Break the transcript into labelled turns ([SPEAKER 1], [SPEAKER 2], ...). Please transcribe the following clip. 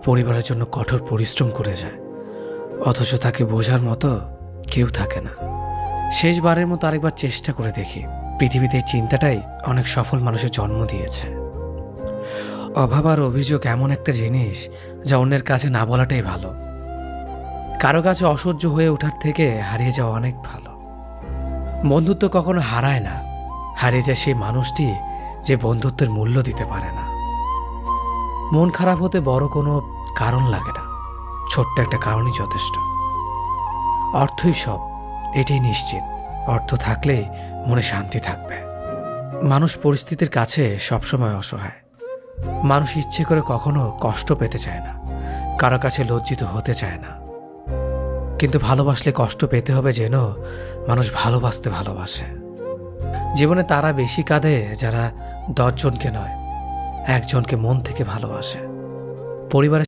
[SPEAKER 1] পরিবারের জন্য কঠোর পরিশ্রম করে যায়, অথচ তাকে বোঝার মতো কেউ থাকে না। শেষবারের মতো আরেকবার চেষ্টা করে দেখি। পৃথিবীতে এই চিন্তাটাই অনেক সফল মানুষের জন্ম দিয়েছে। অভাব আর অভিযোগ এমন একটা জিনিস যা অন্যের কাছে না বলাটাই ভালো। কারো কাছে অসহ্য হয়ে ওঠার থেকে হারিয়ে যাওয়া অনেক ভালো। বন্ধুত্ব কখনো হারায় না, হারিয়ে যায় সেই মানুষটি যে বন্ধুত্বের মূল্য দিতে পারে না। মন খারাপ হতে বড় কোনো কারণ লাগে না, ছোট্ট একটা কারণই যথেষ্ট। অর্থই সব, এটাই নিশ্চিত। অর্থ থাকলে মনে শান্তি থাকবে। মানুষ পরিস্থিতির কাছে সবসময় অসহায়। মানুষ ইচ্ছে করে কখনো কষ্ট পেতে চায় না, কারো কাছে লজ্জিত হতে চায় না। কিন্তু ভালোবাসলে কষ্ট পেতে হবে যেন মানুষ ভালোবাসতে ভালোবাসে। জীবনে তারা বেশি কাঁদে যারা 10 জনকে নয়, একজনকে মন থেকে ভালোবাসে। পরিবারের